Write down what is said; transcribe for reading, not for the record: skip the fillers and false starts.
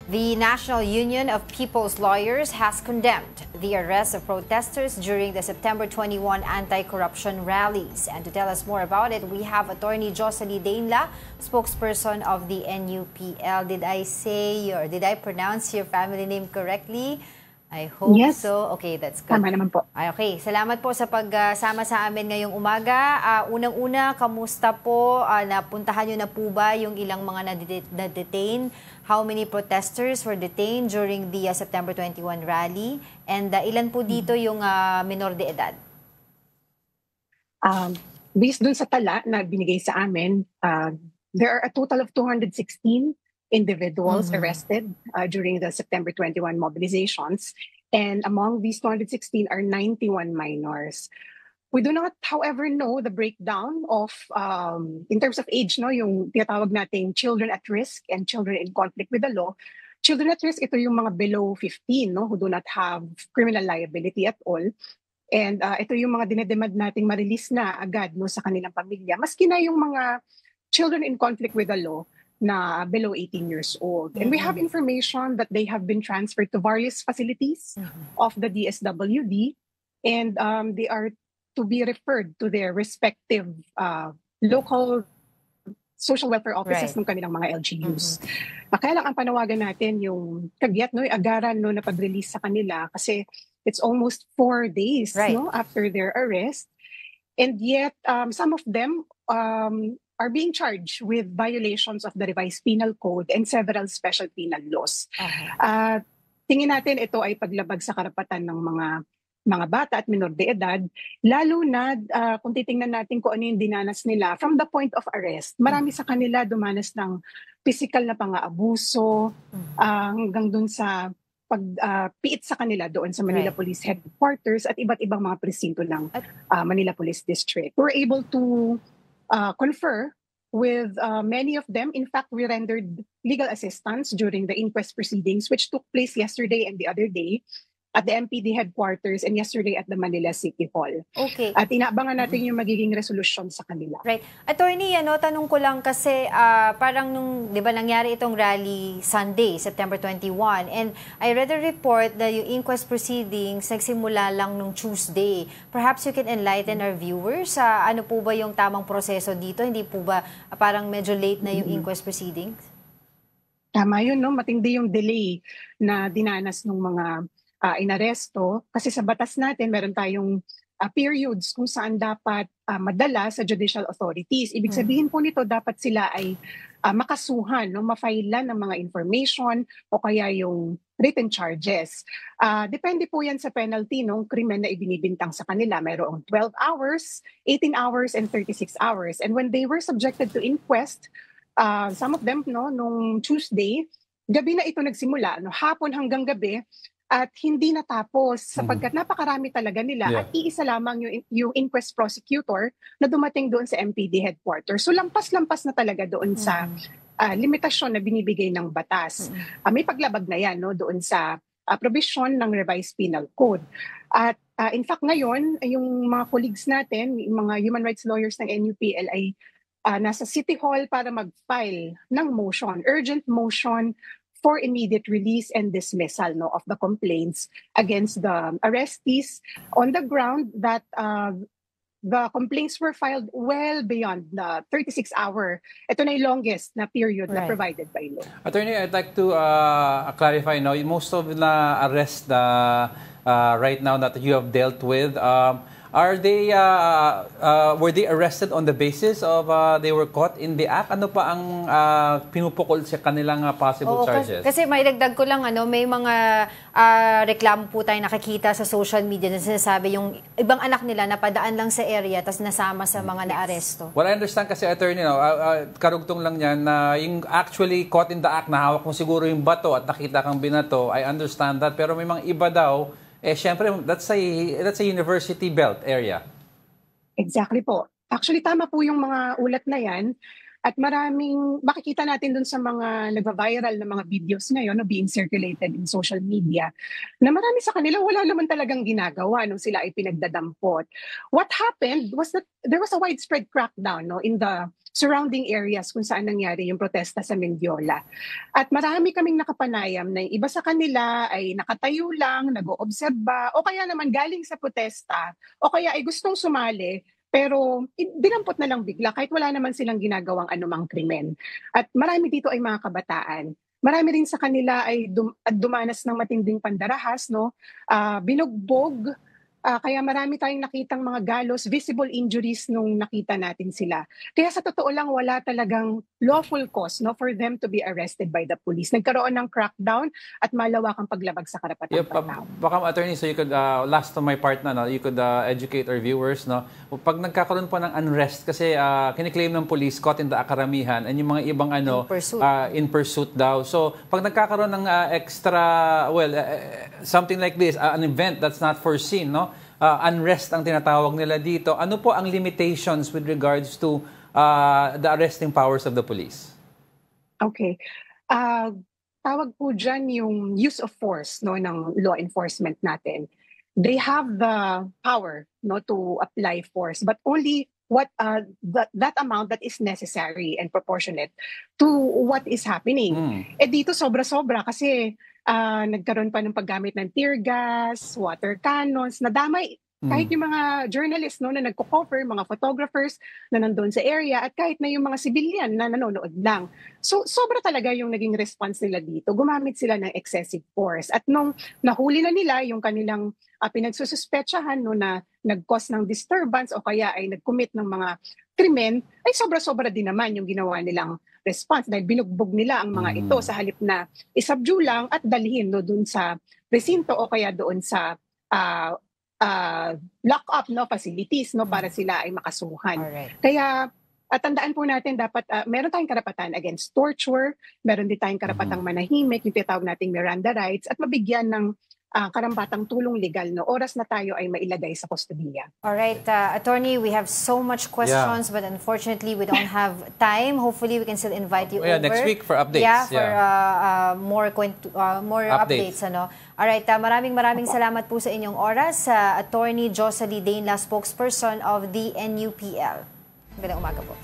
The National Union of People's Lawyers has condemned the arrest of protesters during the September 21 anti-corruption rallies. And to tell us more about it, we have Attorney Jocelyn Dainla, spokesperson of the NUPL. Did I pronounce your family name correctly? I hope yes. So. Okay, that's good. Tama naman po. Okay, salamat po sa pagsama sa amin ngayong umaga. Unang-una, kamusta po? Napuntahan nyo na po ba yung ilang mga na-detain? How many protesters were detained during the September 21 rally? And ilan po dito yung minor de edad? Based dun sa tala na binigay sa amin, there are a total of 216 individuals arrested during the September 21 mobilizations. And among these 216 are 91 minors. We do not, however, know the breakdown of, in terms of age, no, yung tinatawag nating children at risk and children in conflict with the law. Children at risk, ito yung mga below 15, no, who do not have criminal liability at all. And ito yung mga dinedemand nating ma-release na agad, no, sa kanilang pamilya. Maski na yung mga children in conflict with the law na below 18 years old. And we have information that they have been transferred to various facilities of the DSWD, and they are to be referred to their respective local social welfare offices ng kanilang mga LGUs. Kaya lang ang panawagan natin yung kagyat, no, yung agaran, no, na pag-release sa kanila kasi it's almost 4 days no, after their arrest. And yet, some of them are being charged with violations of the revised penal code and several special penal laws. Tingin natin ito ay paglabag sa karapatan ng mga bata at minor de edad, lalo na kung titingnan natin kung ano yung dinanas nila from the point of arrest. Marami sa kanila dumanas ng physical na pang-aabuso hanggang dun sa pagpiit sa kanila doon sa Manila Police Headquarters at iba't ibang mga presinto ng Manila Police District. We're able to confer with many of them. In fact, we rendered legal assistance during the inquest proceedings, which took place yesterday and the other day at the MPD headquarters and yesterday at the Manila City Hall. Okay. At inaabangan natin yung magiging resolusyon sa kanila. Right. Attorney, tanong ko lang kasi parang nung, di ba, nangyari itong rally Sunday, September 21, and I read a report that yung inquest proceedings nagsimula lang nung Tuesday. Perhaps you can enlighten our viewers ano po ba yung tamang proseso dito? Hindi po ba parang medyo late na yung inquest proceedings? Tama yun, no? Matindi yung delay na dinanas ng mga inaresto kasi sa batas natin meron tayong periods kung saan dapat madala sa judicial authorities. Ibig sabihin po nito dapat sila ay makasuhan, no, mafailan ng mga information o kaya yung written charges. Depende po yan sa penalty ng krimen na ibinibintang sa kanila. Mayroong 12 hours, 18 hours, and 36 hours. And when they were subjected to inquest, some of them, no, nung Tuesday, gabi na ito nagsimula, no, hapon hanggang gabi, at hindi natapos sapagkat napakarami talaga nila at iisa lamang yung inquest prosecutor na dumating doon sa MPD headquarters. So lampas-lampas na talaga doon sa limitasyon na binibigay ng batas. May paglabag na yan, no, doon sa provision ng revised penal code. At in fact ngayon, yung mga colleagues natin, yung mga human rights lawyers ng NUPL ay nasa City Hall para mag-file ng motion, urgent motion for immediate release and dismissal, no, of the complaints against the arrestees on the ground that the complaints were filed well beyond the 36-hour. Ito na yung longest na period na provided by law. Attorney, I'd like to clarify now, most of the arrests right now that you have dealt with, are they were they arrested on the basis of they were caught in the act? Ano pa ang pinupukol sa kanilang possible charges? Kasi may dagdag ko lang, may mga reklamo po tayo nakikita sa social media na sinasabi yung ibang anak nila napadaan lang sa area tapos nasama sa mga naaresto. Well, I understand kasi, attorney, karugtong lang yan na yung actually caught in the act na hawak mo siguro yung bato at nakita kang binato, I understand that. Pero may mga iba daw, syempre, that's a university belt area. Exactly po. Actually, tama po yung mga ulat na yan. At maraming makikita natin dun sa mga nagva-viral na mga videos ngayon no, being circulated in social media na marami sa kanila wala naman talagang ginagawa nung sila ay pinagdadampot. What happened was that there was a widespread crackdown no, in the surrounding areas kung saan nangyari yung protesta sa Mendiola. At marami kaming nakapanayam na yung iba sa kanila ay nakatayo lang, nag-oobserba, o kaya naman galing sa protesta, o kaya ay gustong sumali, pero dinampot na lang bigla kahit wala naman silang ginagawang anumang krimen. At marami dito ay mga kabataan. Marami rin sa kanila ay dumanas ng matinding pandarahas, no? Binugbog. Kaya marami tayong nakitang mga galos, visible injuries nung nakita natin sila. Kaya sa totoo lang, wala talagang lawful cause no, for them to be arrested by the police. Nagkaroon ng crackdown at malawakang paglabag sa karapatang tao. Baka attorney, so you could, last to my part na, no, you could educate our viewers. No? Pag nagkakaroon po ng unrest, kasi kiniklaim ng police, caught in the akaramihan, and yung mga ibang in pursuit daw. So pag nagkakaroon ng extra, something like this, an event that's not foreseen, no? Unrest ang tinatawag nila dito. Ano po ang limitations with regards to the arresting powers of the police? Okay. Tawag po dyan yung use of force no, ng law enforcement natin. They have the power no, to apply force, but only that amount that is necessary and proportionate to what is happening. Dito sobra-sobra kasi nagkaroon pa ng paggamit ng tear gas, water cannons, nadamay kahit yung mga journalists no, na nagko-cover, mga photographers na nandun sa area, at kahit na yung mga civilian na nanonood lang. So sobra talaga yung naging response nila dito. Gumamit sila ng excessive force. At nung nahuli na nila yung kanilang pinagsususpetsahan no, na nag-cause ng disturbance o kaya ay nag-commit ng mga krimen, ay sobra-sobra din naman yung ginawa nilang response dahil binugbog nila ang mga ito sa halip na isubdue lang at dalhin no, dun sa presinto o kaya doon sa lock-up no, facilities no, para sila ay makasuhan. Alright. Kaya tandaan po natin dapat meron tayong karapatan against torture, meron din tayong karapatang manahimik, yung tinatawag nating Miranda rights, at mabigyan ng karambatang tulong legal no, oras na tayo ay mailagay sa kustodiya. Alright, attorney, we have so much questions, but unfortunately we don't have time. Hopefully we can still invite you over. Next week for updates. Yeah, for more updates. Ano? Alright, maraming salamat po sa inyong oras. Attorney Jocelyn Deinla, spokesperson of the NUPL. Magandang umaga po.